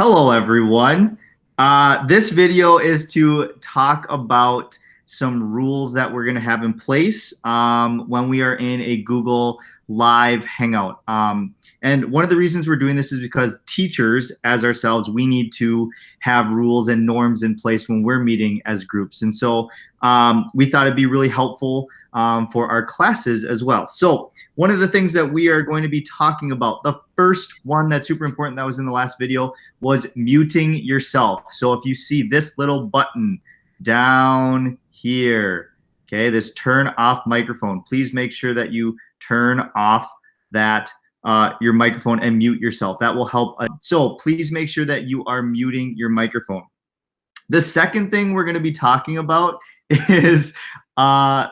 Hello, everyone. This video is to talk about some rules that we're going to have in place when we are in a Google Live Hangout. And one of the reasons we're doing this is because teachers, as ourselves, we need to have rules and norms in place when we're meeting as groups. And so we thought it'd be really helpful for our classes as well. So one of the things that we are going to be talking about, the first one that's super important that was in the last video, was muting yourself. So if you see this little button down here, okay, this turn off microphone, please make sure that you turn off that your microphone and mute yourself. That will help. So please make sure that you are muting your microphone. The second thing we're going to be talking about is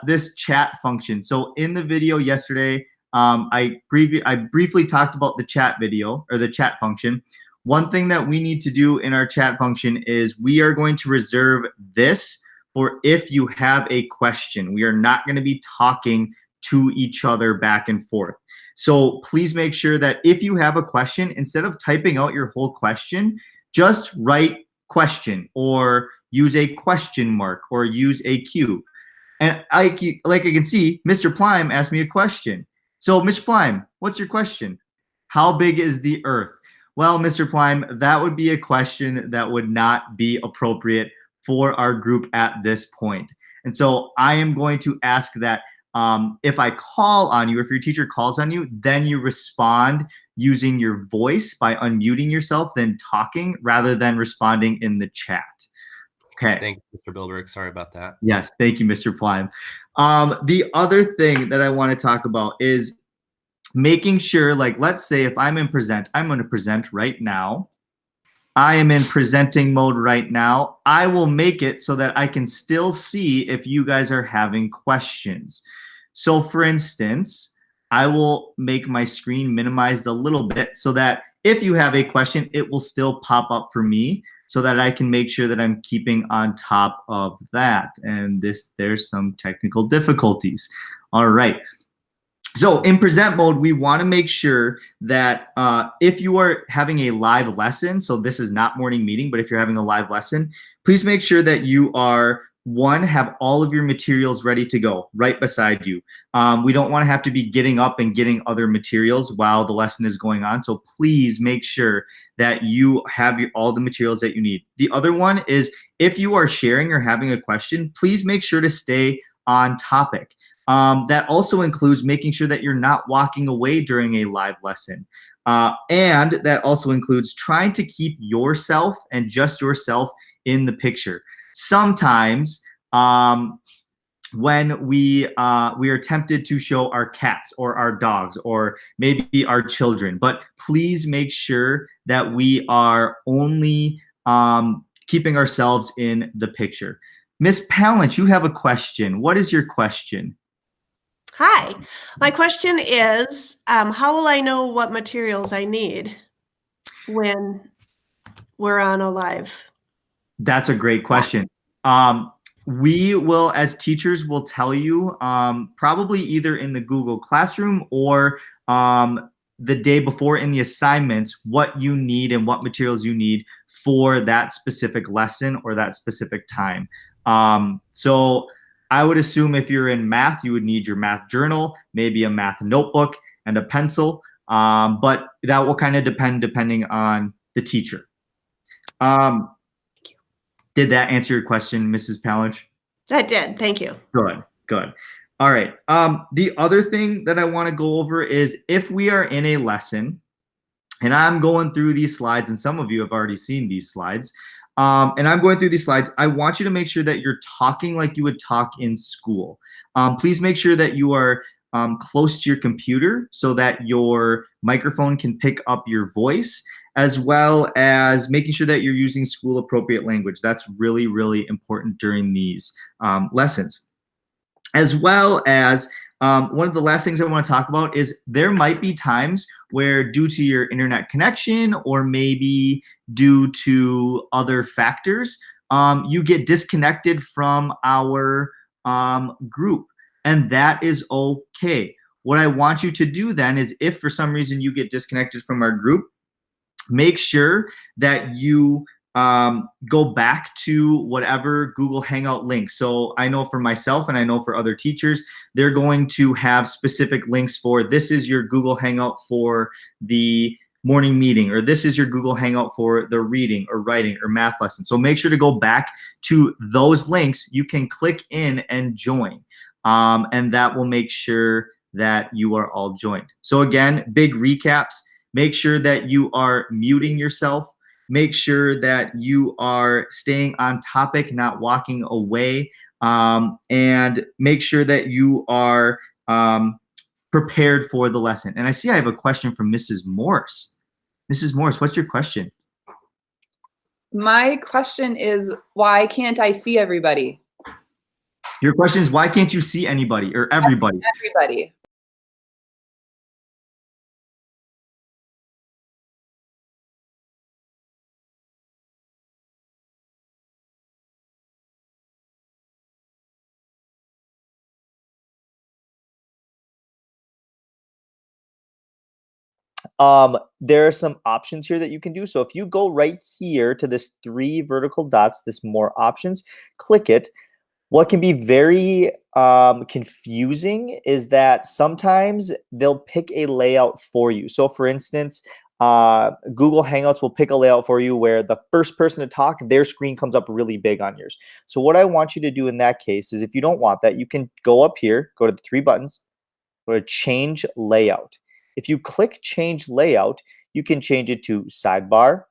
this chat function. So in the video yesterday, I briefly talked about the chat video or the chat function. One thing that we need to do in our chat function is we are going to reserve this for if you have a question. We are not going to be talking to each other back and forth. So please make sure that if you have a question, instead of typing out your whole question, just write question or use a question mark or use a Q. And like I can see, Mr. Plime asked me a question. So Mr. Plime, what's your question? How big is the Earth? Well, Mr. Plime, that would be a question that would not be appropriate for our group at this point. And so I am going to ask that if I call on you, if your teacher calls on you, then you respond using your voice by unmuting yourself, then talking rather than responding in the chat. Okay. Thank you, Mr. Bilberg. Sorry about that. Yes, thank you, Mr. Plime. The other thing that I want to talk about is making sure, like, let's say if I'm in present, I'm going to present right now. I am in presenting mode right now. I will make it so that I can still see if you guys are having questions. So for instance, I will make my screen minimized a little bit so that if you have a question, it will still pop up for me so that I can make sure that I'm keeping on top of that. And there's some technical difficulties. All right. So in present mode, we want to make sure that if you are having a live lesson, so this is not morning meeting, but if you're having a live lesson, please make sure that you are, one, have all of your materials ready to go right beside you. We don't want to have to be getting up and getting other materials while the lesson is going on. So please make sure that you have all the materials that you need. The other one is if you are sharing or having a question, please make sure to stay on topic. That also includes making sure that you're not walking away during a live lesson. And that also includes trying to keep yourself and just yourself in the picture. Sometimes when we are tempted to show our cats or our dogs or maybe our children, but please make sure that we are only keeping ourselves in the picture. Miss Pallant, you have a question. What is your question? Hi, my question is, how will I know what materials I need when we're on a live? That's a great question. We will, as teachers, will tell you probably either in the Google Classroom or the day before in the assignments what you need and what materials you need for that specific lesson or that specific time. So I would assume if you're in math, you would need your math journal, maybe a math notebook and a pencil, but that will kind of depending on the teacher. Did that answer your question, Mrs. Pallant? That did, thank you. Good, good. All right, the other thing that I wanna go over is if we are in a lesson, and I'm going through these slides, and some of you have already seen these slides, and I'm going through these slides, I want you to make sure that you're talking like you would talk in school. Please make sure that you are close to your computer so that your microphone can pick up your voice, as well as making sure that you're using school appropriate language. That's really, really important during these lessons. As well as one of the last things I want to talk about is there might be times where due to your internet connection or maybe due to other factors, you get disconnected from our group, and that is okay. What I want you to do then is if for some reason you get disconnected from our group, make sure that you go back to whatever Google Hangout link. So I know for myself and I know for other teachers, they're going to have specific links for this is your Google Hangout for the morning meeting, or this is your Google Hangout for the reading or writing or math lesson. So make sure to go back to those links. You can click in and join, and that will make sure that you are all joined. So again, big recaps. Make sure that you are muting yourself. Make sure that you are staying on topic, not walking away, and make sure that you are prepared for the lesson. And I see I have a question from Mrs. Morse. Mrs. Morse, what's your question? My question is, why can't I see everybody? Your question is, why can't you see anybody or everybody? Everybody. There are some options here that you can do. So if you go right here to this 3 vertical dots, this more options, click it. What can be very confusing is that sometimes they'll pick a layout for you. So for instance, Google Hangouts will pick a layout for you where the first person to talk, their screen comes up really big on yours. So what I want you to do in that case is, if you don't want that, you can go up here, go to the 3 buttons, go to change layout. If you click change layout, you can change it to sidebar,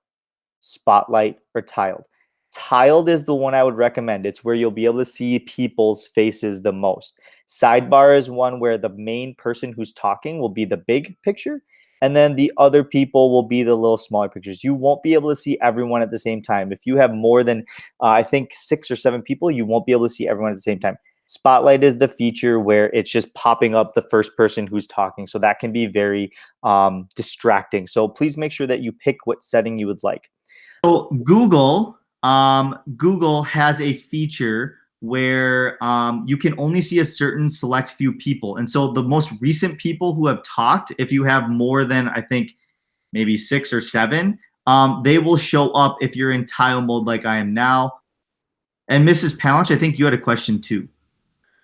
spotlight, or tiled. Tiled is the one I would recommend. It's where you'll be able to see people's faces the most. Sidebar is one where the main person who's talking will be the big picture, and then the other people will be the little smaller pictures. You won't be able to see everyone at the same time. If you have more than, I think, 6 or 7 people, you won't be able to see everyone at the same time. Spotlight is the feature where it's just popping up the first person who's talking. So that can be very distracting. So please make sure that you pick what setting you would like. So Google has a feature where you can only see a certain select few people. And so the most recent people who have talked, if you have more than, I think, maybe 6 or 7, they will show up if you're in tile mode like I am now. And Mrs. Palanch, I think you had a question too.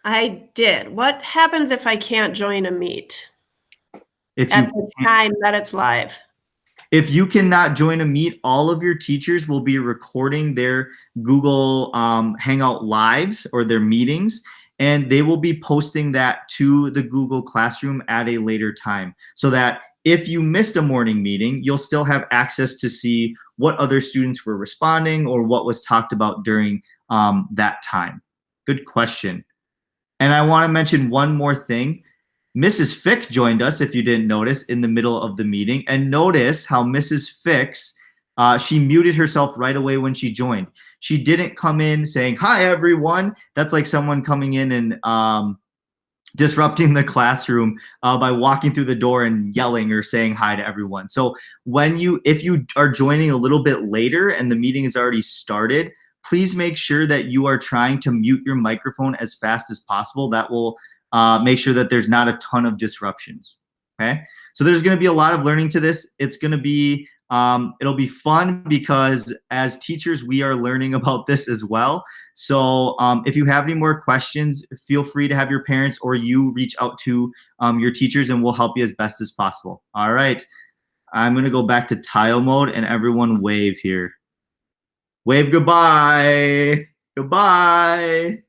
I did. What happens if I can't join a meet If at you the time that it's live? If you cannot join a meet, all of your teachers will be recording their Google Hangout lives or their meetings, and they will be posting that to the Google Classroom at a later time, so that if you missed a morning meeting, you'll still have access to see what other students were responding or what was talked about during that time. Good question. And I want to mention one more thing. Mrs. Fick joined us, if you didn't notice, in the middle of the meeting. And notice how Mrs. Fix, she muted herself right away when she joined. She didn't come in saying, "Hi, everyone." That's like someone coming in and disrupting the classroom by walking through the door and yelling or saying hi to everyone. So if you are joining a little bit later and the meeting has already started, please make sure that you are trying to mute your microphone as fast as possible. That will make sure that there's not a ton of disruptions. Okay, so there's going to be a lot of learning to this. It's going to be it'll be fun because as teachers we are learning about this as well. So if you have any more questions, feel free to have your parents or you reach out to your teachers, and we'll help you as best as possible. All right, I'm going to go back to tile mode, and everyone wave here. Wave goodbye. Goodbye.